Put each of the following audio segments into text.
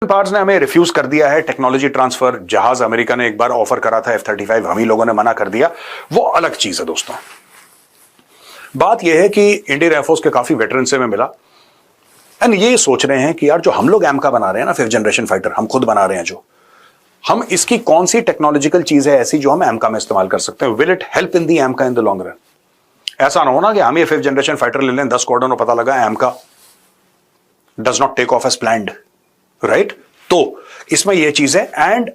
Parts ने हमें refuse कर दिया है टेक्नोलॉजी ट्रांसफर। जहाज अमेरिका ने एक बार ऑफर करा था F-35, हम ही लोगों ने मना कर दिया। वो अलग चीज है दोस्तों। बात यह है कि इंडियन एयरफोर्स के काफी वेटरन से मैं मिला एंड ये सोच रहे हैं कि यार जो हम लोग एमका बना रहे हैं ना, 5th जनरेशन फाइटर हम खुद बना रहे हैं, जो हम इसकी कौन सी टेक्नोलॉजिकल चीज है ऐसी जो हम एमका में इस्तेमाल कर सकते हैं। Will it help in the एमका in the long run? ऐसा ना होना कि हम ये 5th जनरेशन फाइटर ले लें, 10 स्क्वाड्रन और पता लगा AMCA does not take off as planned, right? तो इसमें यह चीज है and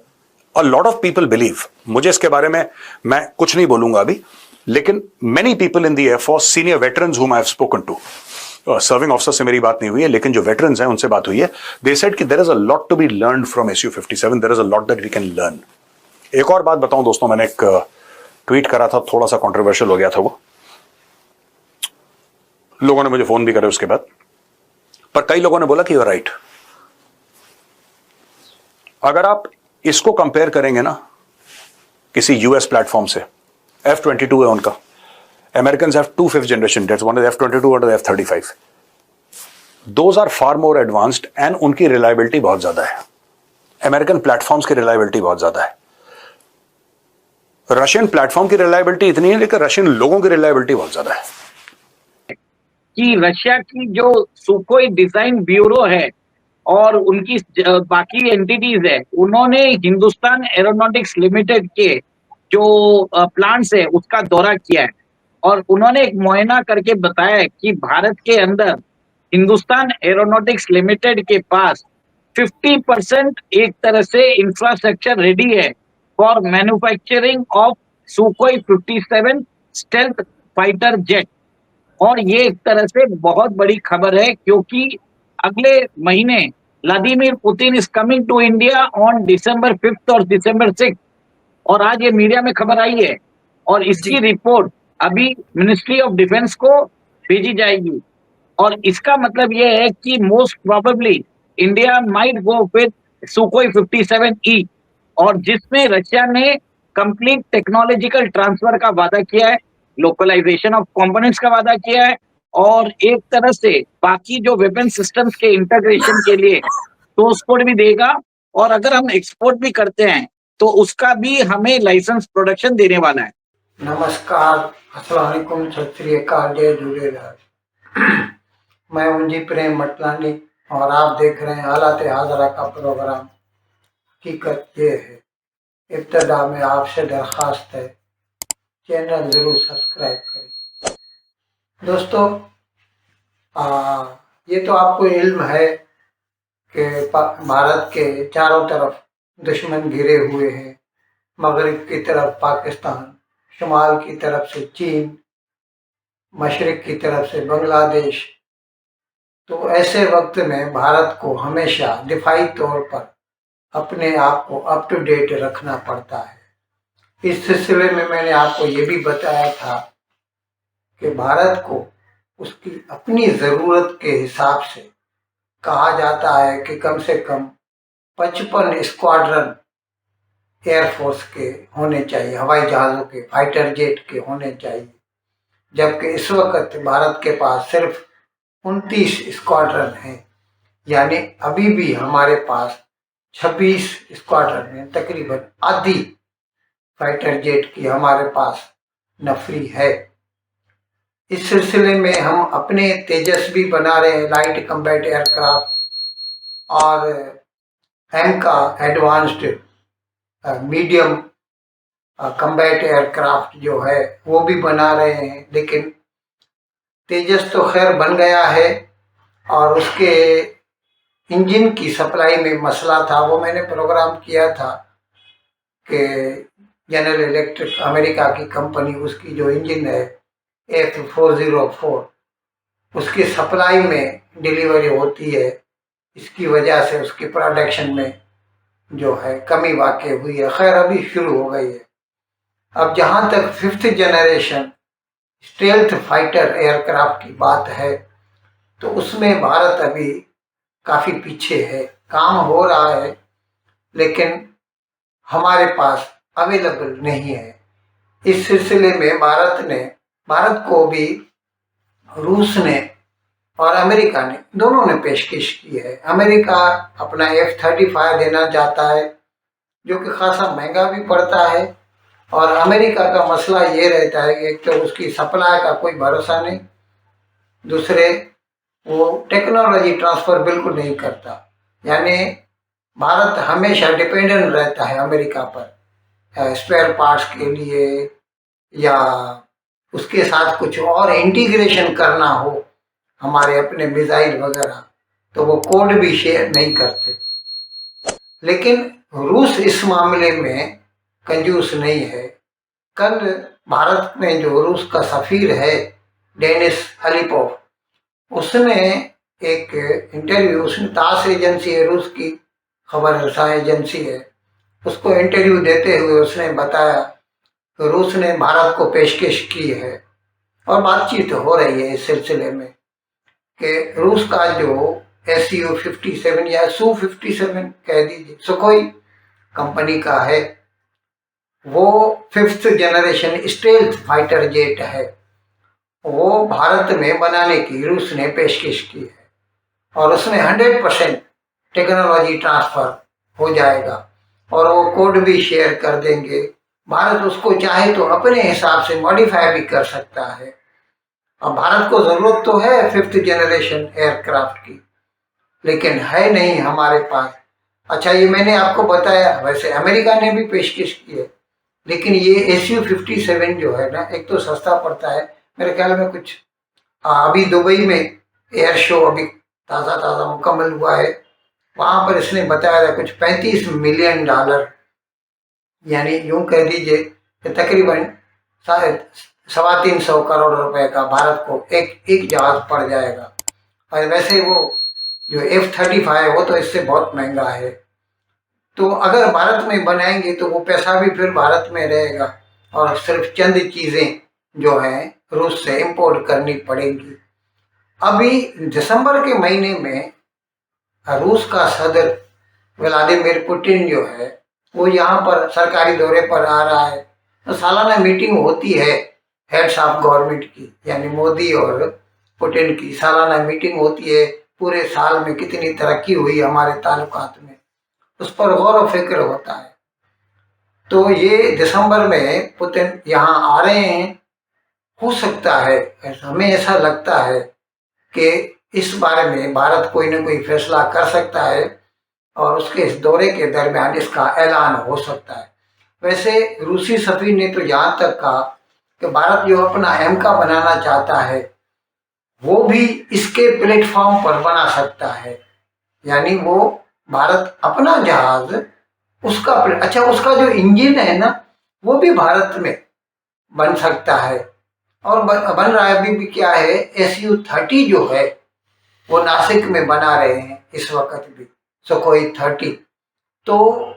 a lot of people believe, मुझे इसके बारे में मैं कुछ नहीं बोलूंगा अभी, लेकिन many people in the air force, senior veterans whom I have spoken to, serving officer से मेरी बात नहीं हुई है लेकिन जो वेटरन्स हैं उनसे बात हुई है, दे सेड कि there is a lot to be learned from Su-57, there is a lot that we can learn. एक और बात बताऊं दोस्तों, मैंने एक ट्वीट करा था, थोड़ा सा कंट्रोवर्शियल हो गया था वो, लोगों ने मुझे फोन भी करे उसके बाद, पर कई लोगों ने बोला कि यू आर राइट। अगर आप इसको कंपेयर करेंगे ना किसी यूएस प्लेटफॉर्म से, F-22 है उनका, Americans have 2 5th generation jets, one is F-22 और F-35. Those are far more advanced and उनकी रिलायबिलिटी बहुत ज्यादा है। अमेरिकन प्लेटफॉर्म्स की रिलायबिलिटी बहुत ज्यादा है। रशियन प्लेटफॉर्म की रिलायबिलिटी इतनी है लेकिन रशियन लोगों की रिलायबिलिटी बहुत ज्यादा है। कि रशिया की जो सुखोई डिजाइन ब्यूरो है और उनकी बाकी एंटिटीज है, उन्होंने हिंदुस्तान एरोनॉटिक्स लिमिटेड के जो प्लांट्स है उसका दौरा किया है और उन्होंने एक मुआयना करके बताया कि भारत के अंदर हिंदुस्तान एरोनॉटिक्स लिमिटेड के पास 50% एक तरह से इंफ्रास्ट्रक्चर रेडी है for manufacturing of Sukhoi 57 stealth fighter jet. और ये एक तरह से बहुत बड़ी खबर है क्योंकि अगले महीने Vladimir Putin is coming to India on December 5th और December 6th, और आज ये मीडिया में खबर आई है और इसकी रिपोर्ट अभी मिनिस्ट्री ऑफ डिफेंस को भेजी जाएगी। और इसका मतलब ये है कि most probably India might go with Sukhoi 57E, और जिसमें रशिया ने कंप्लीट टेक्नोलॉजिकल ट्रांसफर का वादा किया है, लोकलाइजेशन ऑफ कंपोनेंट्स का वादा किया है और एक तरह से बाकी जो वेपन सिस्टम्स के इंटीग्रेशन के लिए सोर्स कोड भी देगा, और अगर हम एक्सपोर्ट भी करते हैं तो उसका भी हमें लाइसेंस प्रोडक्शन देने वाला है। नमस्कार, अस्सलाम वालेकुम, सत श्री अकाल, जय झूलेलाल। मैं मुंजी प्रेम मटलानी और आप देख रहे हैं हालात हाजरा का प्रोग्राम। हकीकत ये है, इब्तदा में आपसे दरख्वास्त है चैनल जरूर सब्सक्राइब करें। दोस्तों, ये तो आपको इल्म है कि भारत के चारों तरफ दुश्मन घिरे हुए हैं। मगरिब की तरफ पाकिस्तान, शुमाल की तरफ से चीन, मशरिक की तरफ से बांग्लादेश। तो ऐसे वक्त में भारत को हमेशा दिफाई तौर पर अपने आप को अप टू डेट रखना पड़ता है। इस सिलसिले में मैंने आपको ये भी बताया था कि भारत को उसकी अपनी ज़रूरत के हिसाब से कहा जाता है कि कम से कम 55 स्क्वाड्रन एयरफोर्स के होने चाहिए, हवाई जहाज़ों के, फाइटर जेट के होने चाहिए, जबकि इस वक्त भारत के पास सिर्फ 29 स्क्वाड्रन हैं। यानी अभी भी हमारे पास 26 स्क्वाड्रन में तकरीबन आधी फाइटर जेट की हमारे पास नफरी है। इस सिलसिले में हम अपने तेजस्वी बना रहे हैं, लाइट कम्बैट एयरक्राफ्ट, और एमका एडवांस्ड मीडियम कम्बैट एयरक्राफ्ट जो है वो भी बना रहे हैं। लेकिन तेजस तो खैर बन गया है और उसके इंजन की सप्लाई में मसला था। वो मैंने प्रोग्राम किया था कि जनरल इलेक्ट्रिक अमेरिका की कंपनी, उसकी जो इंजन है F404, उसकी सप्लाई में डिलीवरी होती है, इसकी वजह से उसकी प्रोडक्शन में जो है कमी वाक़ई हुई है। खैर अभी शुरू हो गई है। अब जहाँ तक 5th generation stealth fighter aircraft की बात है तो उसमें भारत अभी काफ़ी पीछे है। काम हो रहा है लेकिन हमारे पास अवेलेबल नहीं है। इस सिलसिले में भारत को भी रूस ने और अमेरिका ने, दोनों ने पेशकश की है। अमेरिका अपना F-35 देना चाहता है, जो कि खासा महंगा भी पड़ता है। और अमेरिका का मसला ये रहता है कि एक तो उसकी सप्लाई का कोई भरोसा नहीं, दूसरे वो टेक्नोलॉजी ट्रांसफर बिल्कुल नहीं करता। यानी भारत हमेशा डिपेंडेंट रहता है अमेरिका पर स्पेयर पार्ट्स के लिए, या उसके साथ कुछ और इंटीग्रेशन करना हो हमारे अपने मिसाइल वगैरह, तो वो कोड भी शेयर नहीं करते। लेकिन रूस इस मामले में कंजूस नहीं है। कल भारत में जो रूस का सफीर है डेनिस अलीपोव, उसने एक इंटरव्यू, उसने तास एजेंसी है, रूस की खबर रसा एजेंसी है, उसको इंटरव्यू देते हुए उसने बताया कि रूस ने भारत को पेशकश की है और बातचीत हो रही है इस सिलसिले में कि रूस का जो Su-57 या Su-57 कह दीजिए, सुखोई कंपनी का है, वो 5th generation stealth fighter jet है, वो भारत में बनाने की रूस ने पेशकश की है। और उसमें 100% टेक्नोलॉजी ट्रांसफर हो जाएगा और वो कोड भी शेयर कर देंगे। भारत उसको चाहे तो अपने हिसाब से मॉडिफाई भी कर सकता है। अब भारत को जरूरत तो है 5th जनरेशन एयरक्राफ्ट की, लेकिन है नहीं हमारे पास। अच्छा, ये मैंने आपको बताया, वैसे अमेरिका ने भी पेशकश की है, लेकिन ये Su-57 जो है ना, एक तो सस्ता पड़ता है, मेरे ख्याल में कुछ अभी दुबई में एयर शो अभी ताज़ा मुकम्मल हुआ है, वहाँ पर इसने बताया था कुछ $35 मिलियन, यानी यूं कह दीजिए कि तकरीबन 325 करोड़ रुपए का भारत को एक जहाज पड़ जाएगा। और वैसे वो जो F-35 है वो तो इससे बहुत महंगा है। तो अगर भारत में बनाएंगे तो वो पैसा भी फिर भारत में रहेगा और सिर्फ चंद चीज़ें जो हैं रूस से इंपोर्ट करनी पड़ेंगी। अभी दिसंबर के महीने में रूस का सदर व्लादिमीर पुतिन जो है वो यहाँ पर सरकारी दौरे पर आ रहा है। तो सालाना मीटिंग होती है हेड्स ऑफ गवर्नमेंट की, यानी मोदी और पुतिन की सालाना मीटिंग होती है। पूरे साल में कितनी तरक्की हुई हमारे ताल्लुकात में, उस पर गौर व फिक्र होता है। तो ये दिसंबर में पुतिन यहाँ आ रहे हैं। हो सकता है, हमें ऐसा लगता है कि इस बारे में भारत कोई ना कोई फैसला कर सकता है और उसके इस दौरे के दरमियान इसका ऐलान हो सकता है। वैसे रूसी सफीर ने तो यहाँ तक कहा कि भारत जो अपना एमका बनाना चाहता है वो भी इसके प्लेटफॉर्म पर बना सकता है। यानी वो भारत अपना जहाज उसका उसका जो इंजन है ना वो भी भारत में बन सकता है। और बन रहा है अभी भी। क्या है, Su-30 जो है वो नासिक में बना रहे हैं इस वक्त भी, सुखोई 30। तो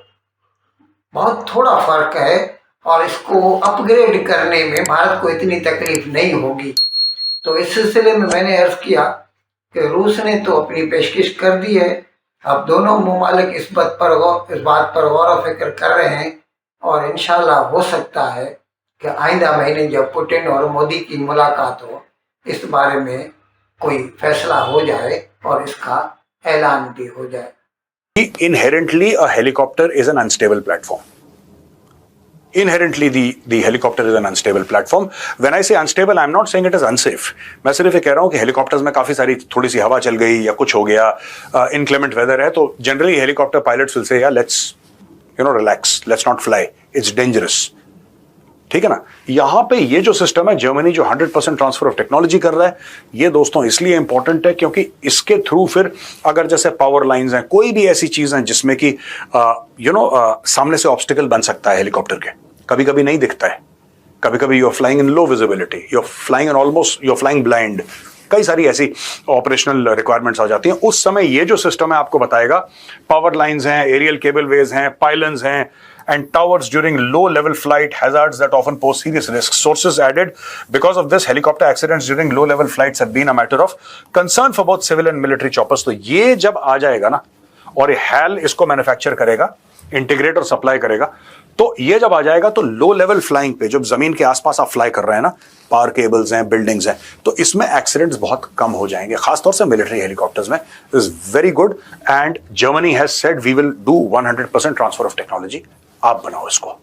बहुत थोड़ा फर्क है और इसको अपग्रेड करने में भारत को इतनी तकलीफ नहीं होगी। तो इस सिलसिले में मैंने अर्ज किया कि रूस ने तो अपनी पेशकश कर दी है, अब दोनों ममालिक इस बात पर गौर व फिक्र कर रहे हैं और इंशाल्लाह हो सकता है कि आइंदा महीने जब पुतिन और मोदी की मुलाकात हो इस बारे में कोई फैसला हो जाए और इसका ऐलान भी हो जाए। Inherently, a helicopter is an unstable platform. Inherently, the helicopter is an unstable platform. When I say unstable, I'm not saying it is unsafe. मैं सिर्फ ये कह रहा हूँ कि हेलीकॉप्टर्स में काफी सारी थोड़ी सी हवा चल गई या कुछ हो गया, inclement weather है, तो generally helicopter pilots will say, yeah, let's relax, let's not fly. It's dangerous. ठीक है ना। यहां पे ये जो सिस्टम है जर्मनी जो 100% ट्रांसफर ऑफ टेक्नोलॉजी कर रहा है, ये दोस्तों इसलिए इंपॉर्टेंट है क्योंकि इसके थ्रू फिर अगर जैसे पावर लाइंस हैं, कोई भी ऐसी चीज है जिसमें कि सामने से ऑब्स्टिकल बन सकता है हेलीकॉप्टर के, कभी कभी नहीं दिखता है, कभी कभी you are flying in low visibility, you are flying in almost, you are flying blind, कई सारी ऐसी ऑपरेशनल रिक्वायरमेंट्स आ जाती हैं। उस समय ये जो सिस्टम है आपको बताएगा पावर लाइंस हैं, एरियल केबलवेज हैं, पाइलन्स हैं and towers during low-level flight, hazards that often pose serious risks. Sources added, because of this, helicopter accidents during low-level flights have been a matter of concern for both civil and military choppers. तो ये जब आ जाएगा ना और ये HAL इसको manufacture करेगा, integrate और सप्लाई करेगा। तो ये जब आ जाएगा तो लो लेवल फ्लाइंग पे, जब जमीन के आसपास आप फ्लाई कर रहे हैं ना, पावर केबल्स हैं, बिल्डिंग्स हैं, तो इसमें एक्सीडेंट्स बहुत कम हो जाएंगे, खासतौर से मिलिट्री हेलीकॉप्टर्स में। Is very good and Germany has said we will do 100% transfer of technology. आप बनाओ इसको।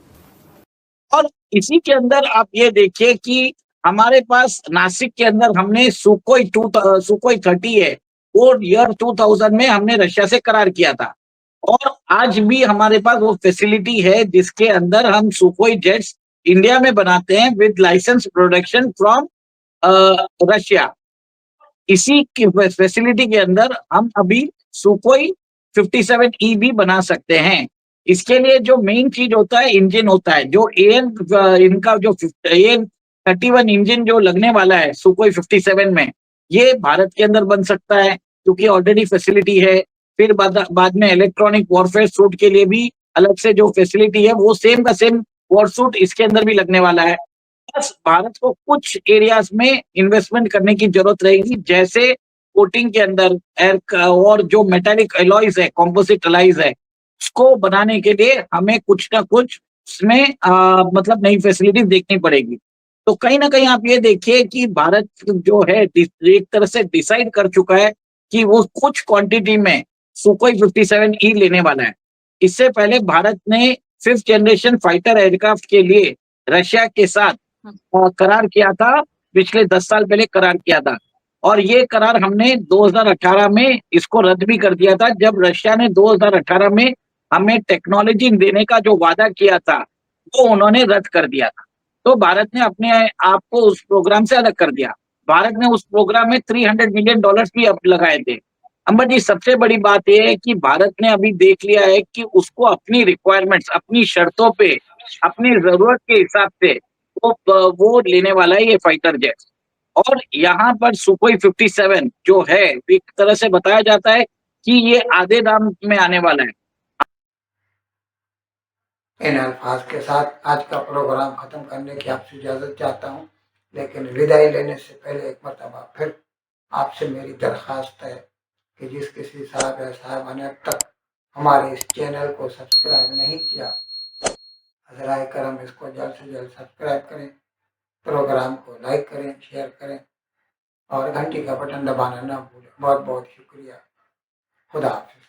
और इसी के अंदर आप ये देखिए कि हमारे पास नासिक के अंदर हमने सुकोई 30 है, वो ईयर 2000 में हमने रशिया से करार किया था। और आज भी हमारे पास वो फैसिलिटी है जिसके अंदर हम सुकोई जेट्स इंडिया में बनाते हैं with licence production from Russia. इसी की फैसिलिटी के अंदर हम अभी सुकोई 57E भी बना सकते हैं। इसके लिए जो मेन चीज होता है इंजन होता है, जो एन इनका जो एन 31 इंजन जो लगने वाला है सुकोई 57 में, ये भारत के अंदर बन सकता है क्योंकि ऑलरेडी फैसिलिटी है। फिर बाद में इलेक्ट्रॉनिक वॉरफेयर सूट के लिए भी अलग से जो फैसिलिटी है वो सेम का सेम वॉर सूट इसके अंदर भी लगने वाला है। बस भारत को कुछ एरियाज में इन्वेस्टमेंट करने की जरूरत रहेगी, जैसे कोटिंग के अंदर एयर और जो मेटालिक एलॉयज है, कॉम्पोजिट एलॉयज है, उसको बनाने के लिए हमें कुछ ना कुछ उसमें मतलब नई फैसिलिटीज देखनी पड़ेगी। तो कहीं ना कहीं आप ये देखिए कि भारत जो है एक तरह से डिसाइड कर चुका है कि वो कुछ क्वांटिटी में सुकोई 57E लेने वाला है। इससे पहले भारत ने 5th जनरेशन फाइटर एयरक्राफ्ट के लिए रशिया के साथ करार किया था, पिछले 10 साल पहले करार किया था। और ये करार हमने 2018 में इसको रद्द भी कर दिया था, जब रशिया ने 2018 में हमें टेक्नोलॉजी देने का जो वादा किया था वो उन्होंने रद्द कर दिया था। तो भारत ने अपने आप को उस प्रोग्राम से अलग कर दिया। भारत ने उस प्रोग्राम में $300 मिलियन भी अब लगाए थे। अंबर जी, सबसे बड़ी बात यह है कि भारत ने अभी देख लिया है कि उसको अपनी रिक्वायरमेंट्स, अपनी शर्तों पे, अपनी जरूरत के हिसाब से वो लेने वाला है ये फाइटर जेट। और यहाँ पर सुकोई 57 जो है, एक तरह से बताया जाता है कि ये आधे दाम में आने वाला है। इन अल्फाज के साथ आज का प्रोग्राम खत्म करने की आपसे इजाज़त चाहता हूँ, लेकिन विदाई लेने से पहले एक मरतबा फिर आपसे मेरी दरख्वास्त है कि जिस किसी साहब या साहबा ने अब तक हमारे इस चैनल को सब्सक्राइब नहीं किया, हज़राए करम इसको जल्द से जल्द सब्सक्राइब करें, प्रोग्राम को लाइक करें, शेयर करें और घंटी का बटन दबाना ना भूलें। बहुत बहुत शुक्रिया। खुदा हाफिज़।